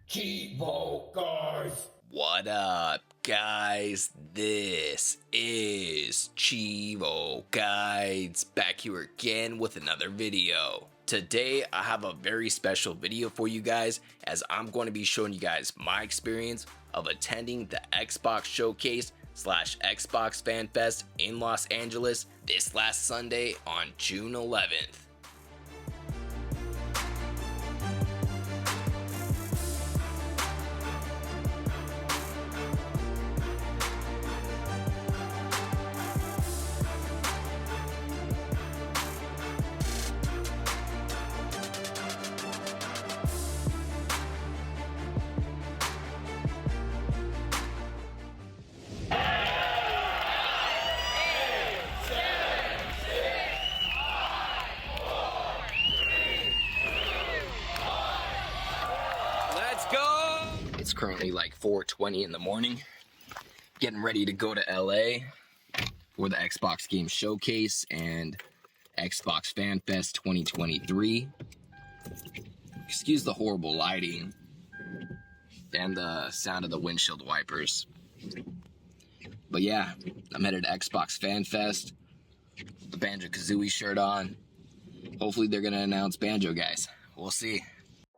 Cheevo, guys! What up, guys? This is Cheevo Guides, back here again with another video. Today, I have a very special video for you guys, as I'm going to be showing you guys my experience of attending the Xbox Showcase / Xbox Fan Fest in Los Angeles this last Sunday on June 11th. It's currently like 4:20 in the morning, getting ready to go to LA for the Xbox Game Showcase and Xbox Fan Fest 2023. Excuse the horrible lighting and the sound of the windshield wipers. But yeah, I'm headed to Xbox Fan Fest, the Banjo-Kazooie shirt on. Hopefully they're gonna announce Banjo, guys. We'll see.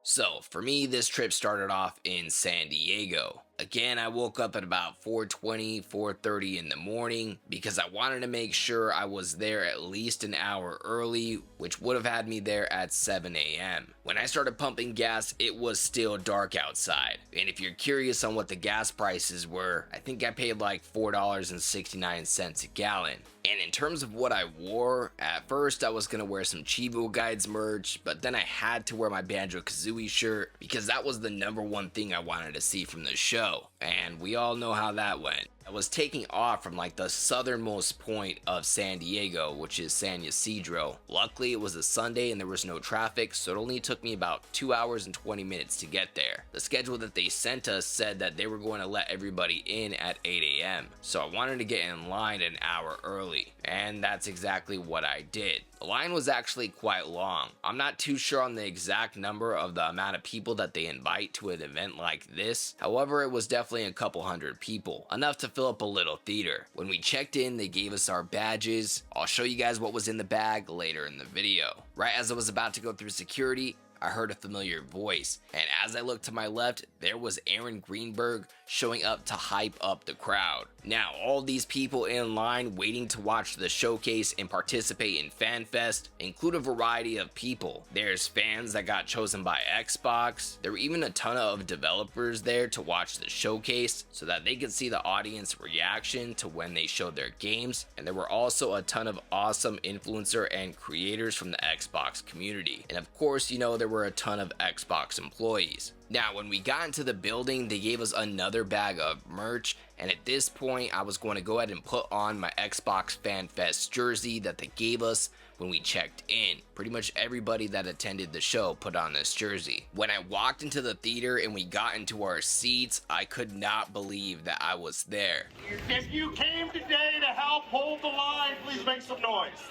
So, for me, this trip started off in San Diego. Again, I woke up at about 4:20, 4:30 in the morning because I wanted to make sure I was there at least an hour early, which would have had me there at 7 a.m. When I started pumping gas, it was still dark outside. And if you're curious on what the gas prices were, I think I paid like $4.69 a gallon. And in terms of what I wore, at first I was going to wear some Cheevo Guides merch, but then I had to wear my Banjo-Kazooie shirt because that was the #1 thing I wanted to see from the show. And we all know how that went. I was taking off from like the southernmost point of San Diego, which is San Ysidro. Luckily, it was a Sunday and there was no traffic, so it only took me about 2 hours and 20 minutes to get there. The schedule that they sent us said that they were going to let everybody in at 8 a.m. So I wanted to get in line an hour early, and that's exactly what I did. The line was actually quite long. I'm not too sure on the exact number of the amount of people that they invite to an event like this. However, it was definitely a couple hundred people, enough to fill up a little theater. When we checked in, they gave us our badges. I'll show you guys what was in the bag later in the video. Right as I was about to go through security, I heard a familiar voice, and as I looked to my left, there was Aaron Greenberg showing up to hype up the crowd. Now, all these people in line waiting to watch the showcase and participate in FanFest include a variety of people. There's fans that got chosen by Xbox. There were even a ton of developers there to watch the showcase so that they could see the audience reaction to when they showed their games, and there were also a ton of awesome influencer and creators from the Xbox community. And of course, you know, there were a ton of Xbox employees. Now, when we got into the building, they gave us another bag of merch, and at this point, I was going to go ahead and put on my Xbox Fan Fest jersey that they gave us when we checked in. Pretty much everybody that attended the show put on this jersey. When I walked into the theater and we got into our seats, I could not believe that I was there. If you came today to help hold the line, please make some noise.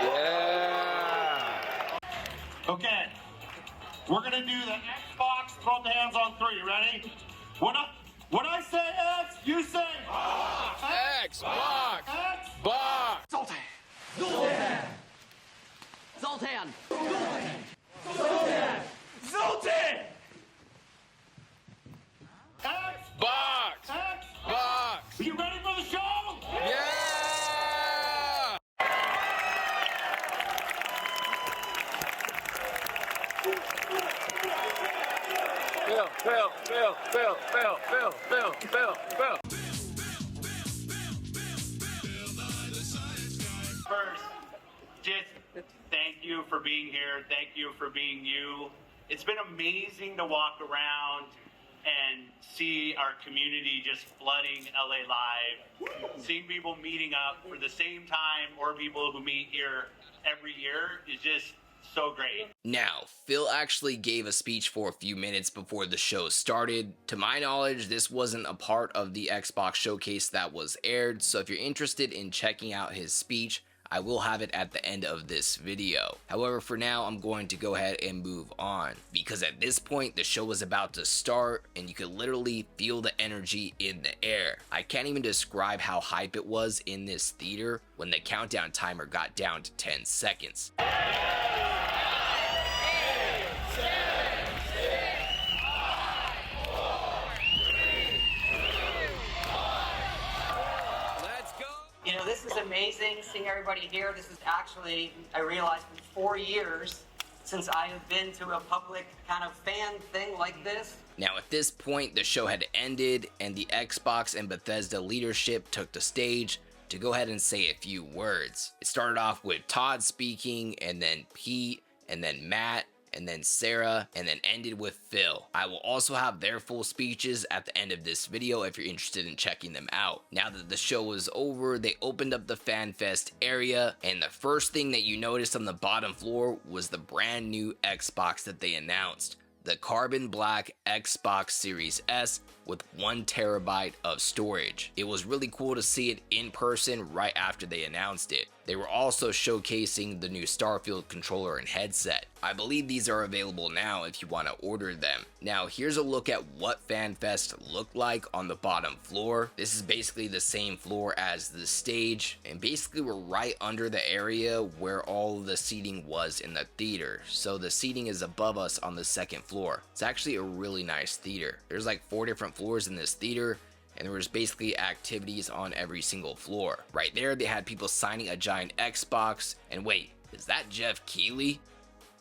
Yeah! Okay. We're going to do the Xbox, throw the hands on 3. Ready? When I say X, you say Xbox! X. Box! Zoltan! Zoltan! Zoltan! Zoltan! Zoltan! X. Box! X. Box! You ready for the show? Yeah! First, just thank you for being here. Thank you for being you. It's been amazing to walk around and see our community just flooding LA Live. Seeing people meeting up for the same time, or people who meet here every year, is just so great. Now, Phil actually gave a speech for a few minutes before the show started. To my knowledge, this wasn't a part of the Xbox showcase that was aired, so if you're interested in checking out his speech, I will have it at the end of this video. However, for now, I'm going to go ahead and move on, because at this point, the show was about to start, and you could literally feel the energy in the air. I can't even describe how hype it was in this theater when the countdown timer got down to 10 seconds. You know, this is amazing, seeing everybody here. This is actually, I realized, been 4 years since I have been to a public kind of fan thing like this. Now at this point, the show had ended, and the Xbox and Bethesda leadership took the stage to go ahead and say a few words. It started off with Todd speaking, and then Pete, and then Matt, and then Sarah, and then ended with Phil. I will also have their full speeches at the end of this video if you're interested in checking them out. Now that the show was over, they opened up the FanFest area, and the first thing that you noticed on the bottom floor was the brand new Xbox that they announced. The carbon black Xbox Series S with 1 terabyte of storage. It was really cool to see it in person right after they announced it. They were also showcasing the new Starfield controller and headset. I believe these are available now if you want to order them. Now here's a look at what FanFest looked like on the bottom floor. This is basically the same floor as the stage, and basically we're right under the area where all of the seating was in the theater. So the seating is above us on the second floor. It's actually a really nice theater. There's like 4 different floors in this theater, and there was basically activities on every single floor. Right there, they had people signing a giant Xbox, and wait, is that Jeff Keighley?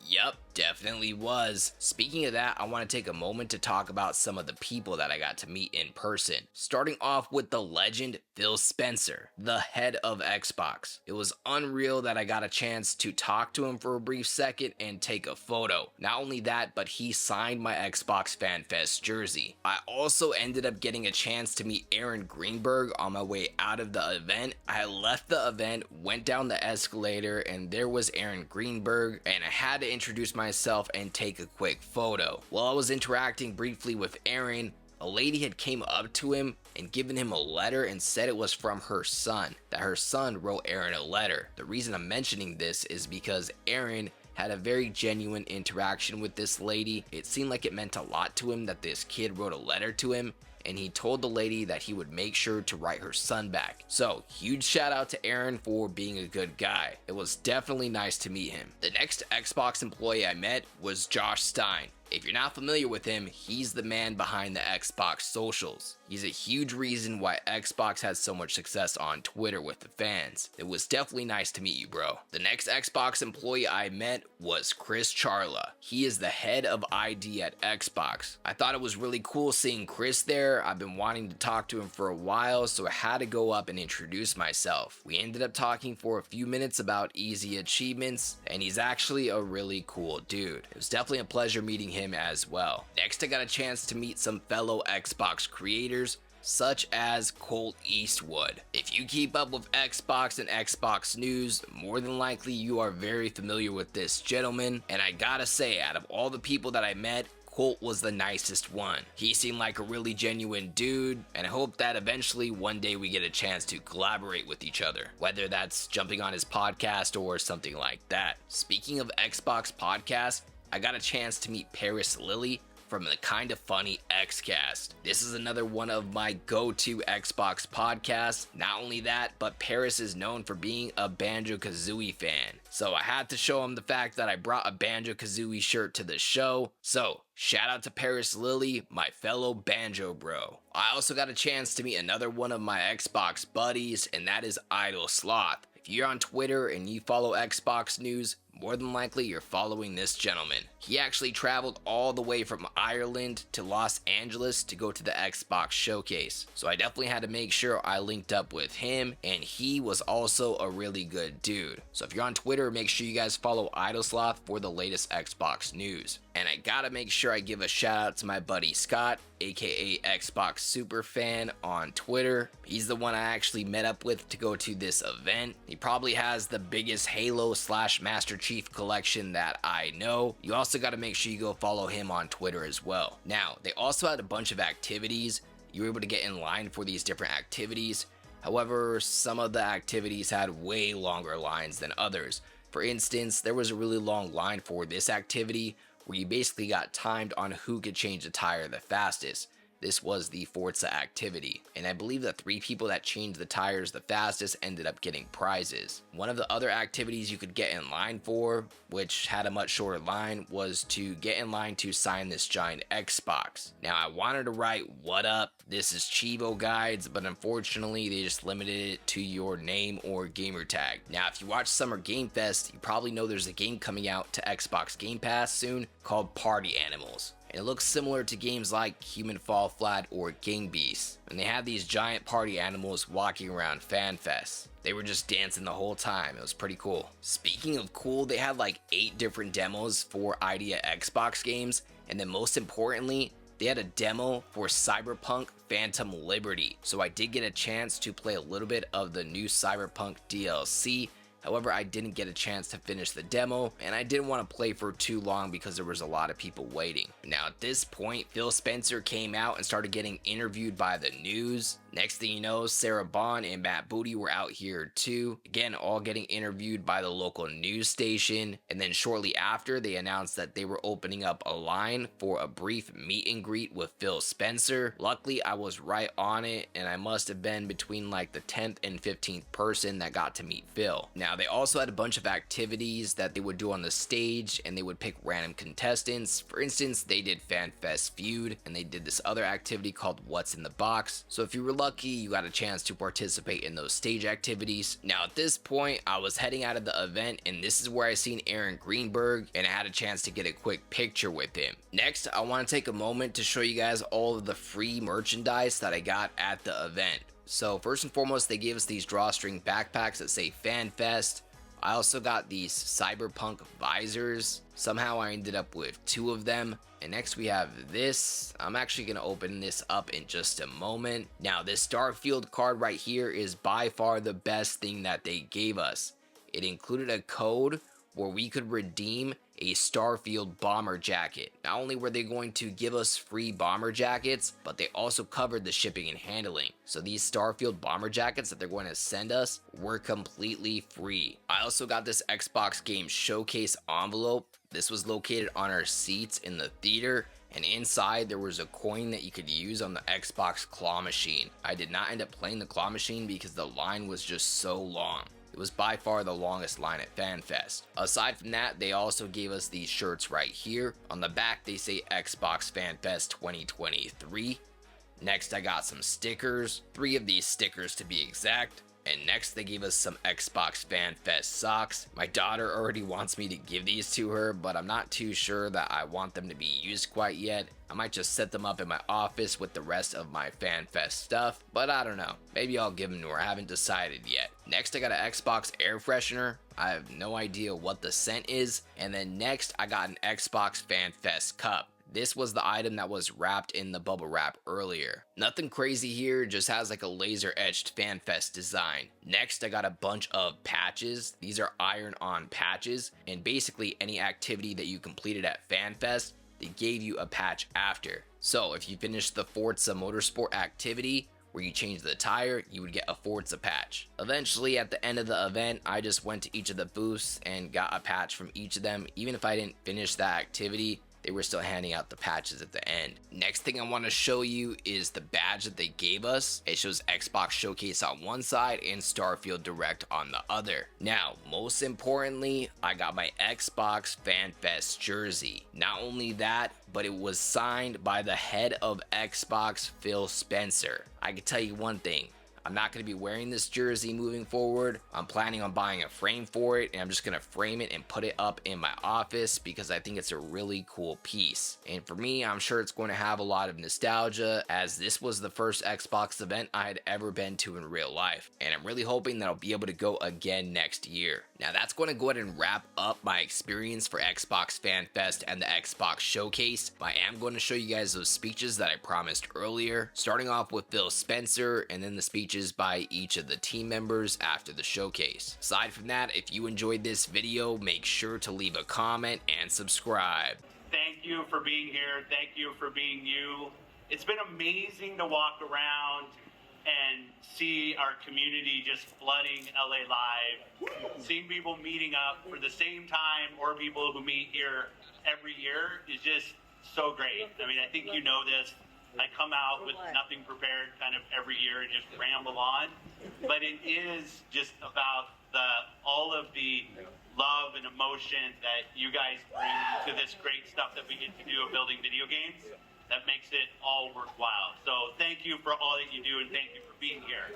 Yup, definitely was. Speaking of that, I want to take a moment to talk about some of the people that I got to meet in person. Starting off with the legend Phil Spencer, the head of Xbox. It was unreal that I got a chance to talk to him for a brief second and take a photo. Not only that, but he signed my Xbox FanFest jersey. I also ended up getting a chance to meet Aaron Greenberg on my way out of the event. I left the event, went down the escalator, and there was Aaron Greenberg, and I had to introduce myself and take a quick photo. While I was interacting briefly with Aaron, a lady had came up to him and given him a letter and said it was from her son, that her son wrote Aaron a letter. The reason I'm mentioning this is because Aaron had a very genuine interaction with this lady. It seemed like it meant a lot to him that this kid wrote a letter to him, and he told the lady that he would make sure to write her son back. So huge shout out to Aaron for being a good guy. It was definitely nice to meet him. The next Xbox employee I met was Josh Stein. If you're not familiar with him, he's the man behind the Xbox socials. He's a huge reason why Xbox has so much success on Twitter with the fans. It was definitely nice to meet you, bro. The next Xbox employee I met was Chris Charla. He is the head of ID at Xbox. I thought it was really cool seeing Chris there. I've been wanting to talk to him for a while, so I had to go up and introduce myself. We ended up talking for a few minutes about easy achievements, and he's actually a really cool dude. It was definitely a pleasure meeting him as well. Next, I got a chance to meet some fellow Xbox creators, such as Colt Eastwood. If you keep up with Xbox and Xbox news, more than likely you are very familiar with this gentleman, and I gotta say, out of all the people that I met, Colt was the nicest one. He seemed like a really genuine dude, and I hope that eventually one day we get a chance to collaborate with each other, whether that's jumping on his podcast or something like that. Speaking of Xbox podcasts, I got a chance to meet Paris Lilly from the Kinda Funny Xcast. This is another one of my go-to Xbox podcasts. Not only that, but Paris is known for being a Banjo-Kazooie fan. So I had to show him the fact that I brought a Banjo-Kazooie shirt to the show. So shout out to Paris Lilly, my fellow Banjo bro. I also got a chance to meet another one of my Xbox buddies, and that is Idle Sloth. If you're on Twitter and you follow Xbox news, more than likely you're following this gentleman. He actually traveled all the way from Ireland to Los Angeles to go to the Xbox showcase. So I definitely had to make sure I linked up with him, and he was also a really good dude. So if you're on Twitter, make sure you guys follow Idlesloth for the latest Xbox news. And I gotta make sure I give a shout out to my buddy Scott, aka Xbox Superfan on Twitter. He's the one I actually met up with to go to this event. He probably has the biggest Halo / Master Chief collection that I know. You also gotta make sure you go follow him on Twitter as well. Now, they also had a bunch of activities. You were able to get in line for these different activities. However, some of the activities had way longer lines than others. For instance, there was a really long line for this activity where you basically got timed on who could change the tire the fastest. This was the Forza activity, and I believe the 3 people that changed the tires the fastest ended up getting prizes. One of the other activities you could get in line for, which had a much shorter line, was to get in line to sign this giant Xbox. Now I wanted to write "What up? This is Cheevo guides," but unfortunately they just limited it to your name or gamer tag. Now if you watch Summer Game Fest, you probably know there's a game coming out to Xbox Game Pass soon called Party Animals. And it looks similar to games like Human Fall Flat or Gang Beasts. And they had these giant party animals walking around FanFest. They were just dancing the whole time. It was pretty cool. Speaking of cool, they had like 8 different demos for Idea Xbox games. And then most importantly, they had a demo for Cyberpunk Phantom Liberty. So I did get a chance to play a little bit of the new Cyberpunk DLC. However, I didn't get a chance to finish the demo, and I didn't want to play for too long because there was a lot of people waiting. Now at this point, Phil Spencer came out and started getting interviewed by the news. Next thing you know, Sarah Bond and Matt Booty were out here too. Again, all getting interviewed by the local news station. And then shortly after, they announced that they were opening up a line for a brief meet and greet with Phil Spencer. Luckily, I was right on it, and I must have been between like the 10th and 15th person that got to meet Phil. Now, they also had a bunch of activities that they would do on the stage, and they would pick random contestants. For instance, they did FanFest Feud, and they did this other activity called What's in the Box. So if you were lucky, you got a chance to participate in those stage activities. Now at this point, I was heading out of the event, and this is where I seen Aaron Greenberg, and I had a chance to get a quick picture with him. Next, I want to take a moment to show you guys all of the free merchandise that I got at the event. So first and foremost, they gave us these drawstring backpacks that say FanFest. I also got these Cyberpunk visors. Somehow I ended up with 2 of them. And next we have this. I'm actually going to open this up in just a moment. Now this Starfield card right here is by far the best thing that they gave us. It included a code where we could redeem a Starfield bomber jacket. Not only were they going to give us free bomber jackets, but they also covered the shipping and handling. So these Starfield bomber jackets that they're going to send us were completely free. I also got this Xbox Game Showcase envelope. This was located on our seats in the theater, and inside there was a coin that you could use on the Xbox claw machine. I did not end up playing the claw machine because the line was just so long. It was by far the longest line at FanFest. Aside from that, they also gave us these shirts right here. On the back, they say Xbox FanFest 2023. Next, I got some stickers, 3 of these stickers to be exact. And next, they gave us some Xbox FanFest socks. My daughter already wants me to give these to her, but I'm not too sure that I want them to be used quite yet. I might just set them up in my office with the rest of my FanFest stuff, but I don't know. Maybe I'll give them to her. I haven't decided yet. Next, I got an Xbox air freshener. I have no idea what the scent is. And then next, I got an Xbox FanFest cup. This was the item that was wrapped in the bubble wrap earlier. Nothing crazy here, just has like a laser etched FanFest design. Next, I got a bunch of patches. These are iron-on patches, and basically any activity that you completed at FanFest, they gave you a patch after. So if you finished the Forza Motorsport activity, where you change the tire, you would get a Forza patch. Eventually, at the end of the event, I just went to each of the booths and got a patch from each of them. Even if I didn't finish that activity, they were still handing out the patches at the end. Next thing I want to show you is the badge that they gave us. It shows Xbox Showcase on one side and Starfield Direct on the other. Now, most importantly, I got my Xbox FanFest jersey. Not only that, but it was signed by the head of Xbox, Phil Spencer. I can tell you one thing. I'm not going to be wearing this jersey moving forward. I'm planning on buying a frame for it, and I'm just going to frame it and put it up in my office because I think it's a really cool piece. And for me, I'm sure it's going to have a lot of nostalgia, as this was the first Xbox event I had ever been to in real life. And I'm really hoping that I'll be able to go again next year. Now that's going to go ahead and wrap up my experience for Xbox FanFest and the Xbox Showcase. I am going to show you guys those speeches that I promised earlier, starting off with Phil Spencer and then the speeches by each of the team members after the showcase. Aside from that, if you enjoyed this video, make sure to leave a comment and subscribe. Thank you for being here. Thank you for being you. It's been amazing to walk around and see our community just flooding LA Live, seeing people meeting up for the same time or people who meet here every year is just so great. I mean, I think you know this. I come out with nothing prepared kind of every year and just ramble on. But it is just about all of the love and emotion that you guys bring to this great stuff that we get to do of building video games that makes it all worthwhile. So thank you for all that you do, and thank you for being here.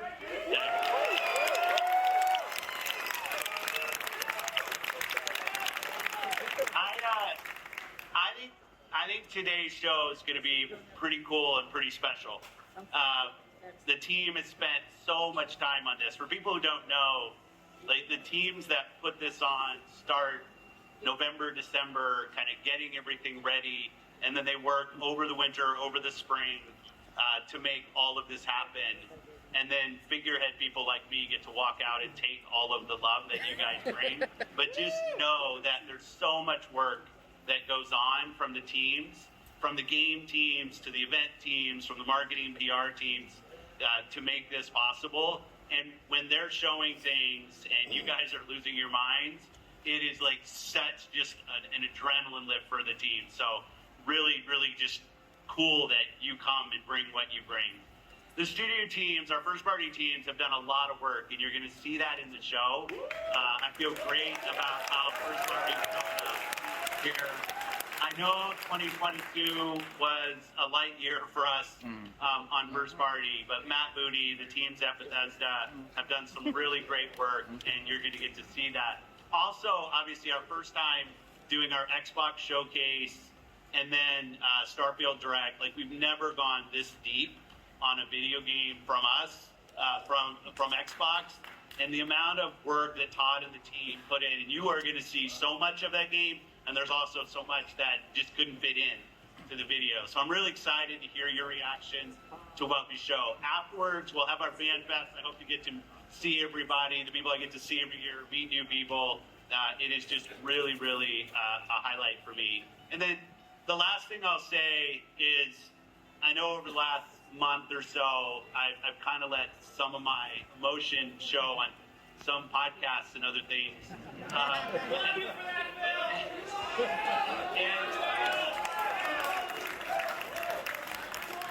I think today's show is going to be pretty cool and pretty special. The team has spent so much time on this. For people who don't know, like the teams that put this on start November, December, kind of getting everything ready, and then they work over the winter, over the spring, to make all of this happen. And then figurehead people like me get to walk out and take all of the love that you guys bring. But just know that there's so much work that goes on from the teams, from the game teams to the event teams, from the marketing PR teams, to make this possible. And when they're showing things and you guys are losing your minds, it is like such just an adrenaline lift for the team. So really, really just cool that you come and bring what you bring. The studio teams, our first party teams, have done a lot of work, and you're going to see that in the show. I feel great about how first party is coming up here. I know 2022 was a light year for us on first party, but Matt Booty, the teams at Bethesda, have done some really great work, and you're going to get to see that. Also, obviously, our first time doing our Xbox showcase and then Starfield Direct. Like, we've never gone this deep on a video game from us, from Xbox, and the amount of work that Todd and the team put in, and you are going to see so much of that game, and there's also so much that just couldn't fit in to the video. So I'm really excited to hear your reactions to what we show. Afterwards, we'll have our fan fest. I hope you get to see everybody, the people I get to see every year, meet new people. It is just really, really a highlight for me. And then the last thing I'll say is, I know over the last month or so, I've kind of let some of my emotion show on some podcasts and other things.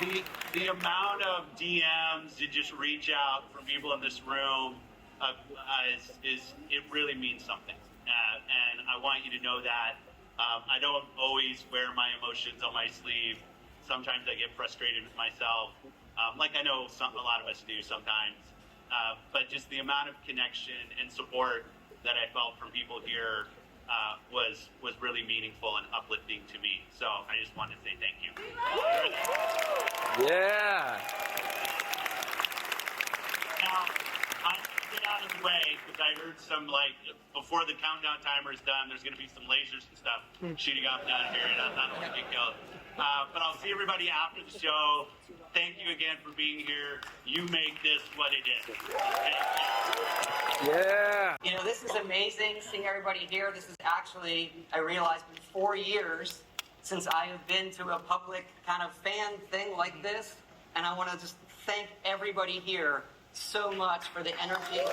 And the amount of DMs to just reach out from people in this room it really means something. And I want you to know that. I don't always wear my emotions on my sleeve. Sometimes I get frustrated with myself, like I know a lot of us do sometimes. But just the amount of connection and support that I felt from people here was really meaningful and uplifting to me. So I just wanted to say thank you. Yeah. Now, I'm going to get out of the way because I heard some, like, before the countdown timer is done, there's going to be some lasers and stuff shooting up down here, and I don't want to get killed. But I'll see everybody after the show. Thank you again for being here. You make this what it is. Yeah. You know, this is amazing seeing everybody here. This is actually, I realized, been 4 years since I have been to a public kind of fan thing like this. And I want to just thank everybody here so much for the energy of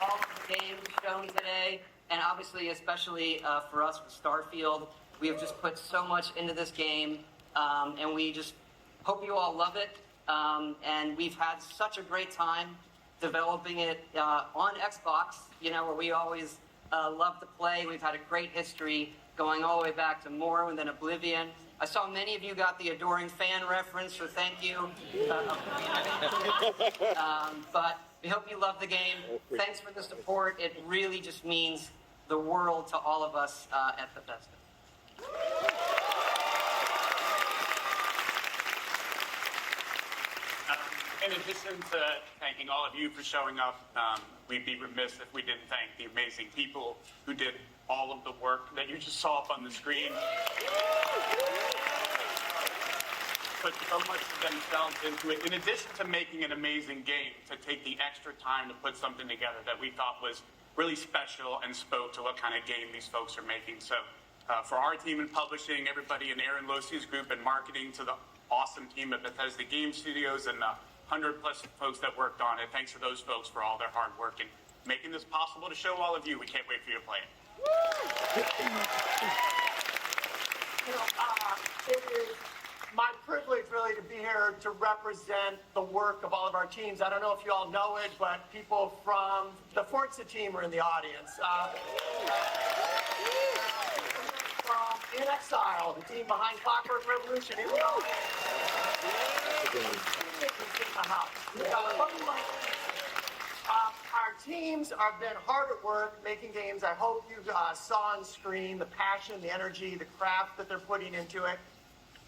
all of the games shown today. And obviously, especially for us with Starfield, we have just put so much into this game. And we just hope you all love it. And we've had such a great time developing it on Xbox, you know, where we always love to play. We've had a great history going all the way back to Morrow and then Oblivion. I saw many of you got the adoring fan reference, so thank you. But we hope you love the game. Thanks for the support. It really just means the world to all of us at Bethesda. In addition to thanking all of you for showing up, we'd be remiss if we didn't thank the amazing people who did all of the work that you just saw up on the screen. Put so much of themselves into it. In addition to making an amazing game, to take the extra time to put something together that we thought was really special and spoke to what kind of game these folks are making. So For our team in publishing, everybody in Aaron Losey's group in marketing, to the awesome team at Bethesda Game Studios and the 100+ folks that worked on it. Thanks to those folks for all their hard work and making this possible to show all of you. We can't wait for you to play it. It is my privilege really to be here to represent the work of all of our teams. I don't know if you all know it, but people from the Forza team are in the audience. From In Exile, the team behind Clockwork Revolution. In the house. Our teams have been hard at work making games. I hope you saw on screen the passion, the energy, the craft that they're putting into it.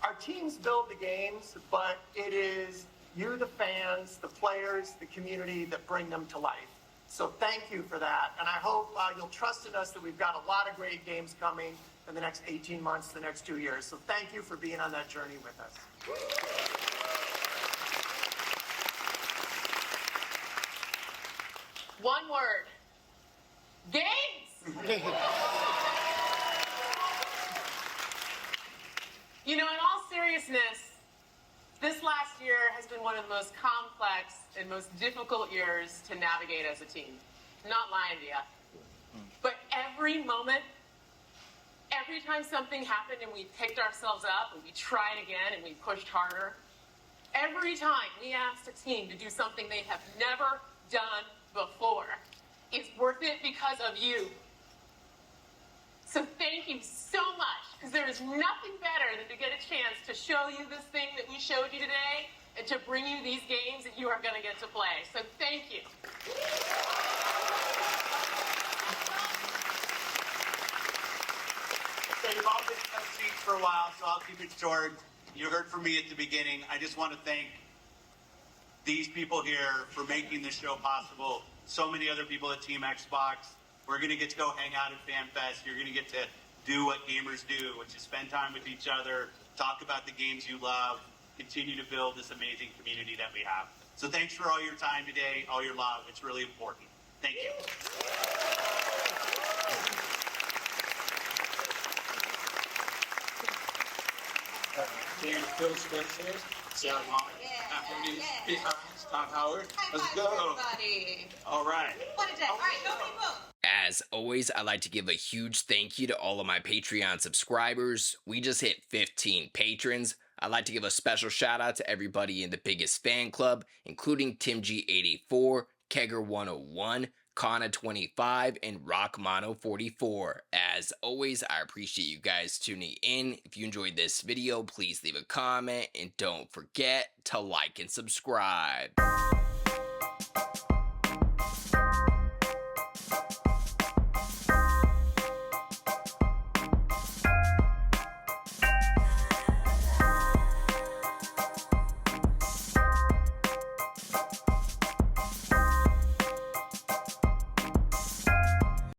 Our teams build the games, but it is you, the fans, the players, the community that bring them to life. So thank you for that. And I hope you'll trust in us that we've got a lot of great games coming in the next 18 months, the next 2 years. So thank you for being on that journey with us. One word. Games! You know, in all seriousness, this last year has been one of the most complex and most difficult years to navigate as a team. I'm not lying to you. But every moment, every time something happened and we picked ourselves up and we tried again and we pushed harder, every time we asked a team to do something they have never done before, it's worth it because of you. So thank you so much, because there is nothing better than to get a chance to show you this thing that we showed you today and to bring you these games that you are going to get to play. So thank you. So you've all been in those seats for a while, so I'll keep it short. You heard from me at the beginning. I just want to thank these people here for making this show possible. So many other people at Team Xbox. We're going to get to go hang out at FanFest. You're going to get to do what gamers do, which is spend time with each other, talk about the games you love, continue to build this amazing community that we have. So thanks for all your time today, all your love. It's really important. Thank you. James Phil Spencer, Sarah Long, Anthony behind Scott Howard. Let's go. Everybody. All right. What a day. All right, go people. As always, I'd like to give a huge thank you to all of my Patreon subscribers. We just hit 15 patrons. I'd like to give a special shout out to everybody in the biggest fan club, including Tim G84, Kegger101, Kana25, and Rockmono44. As always, I appreciate you guys tuning in. If you enjoyed this video, please leave a comment and don't forget to like and subscribe.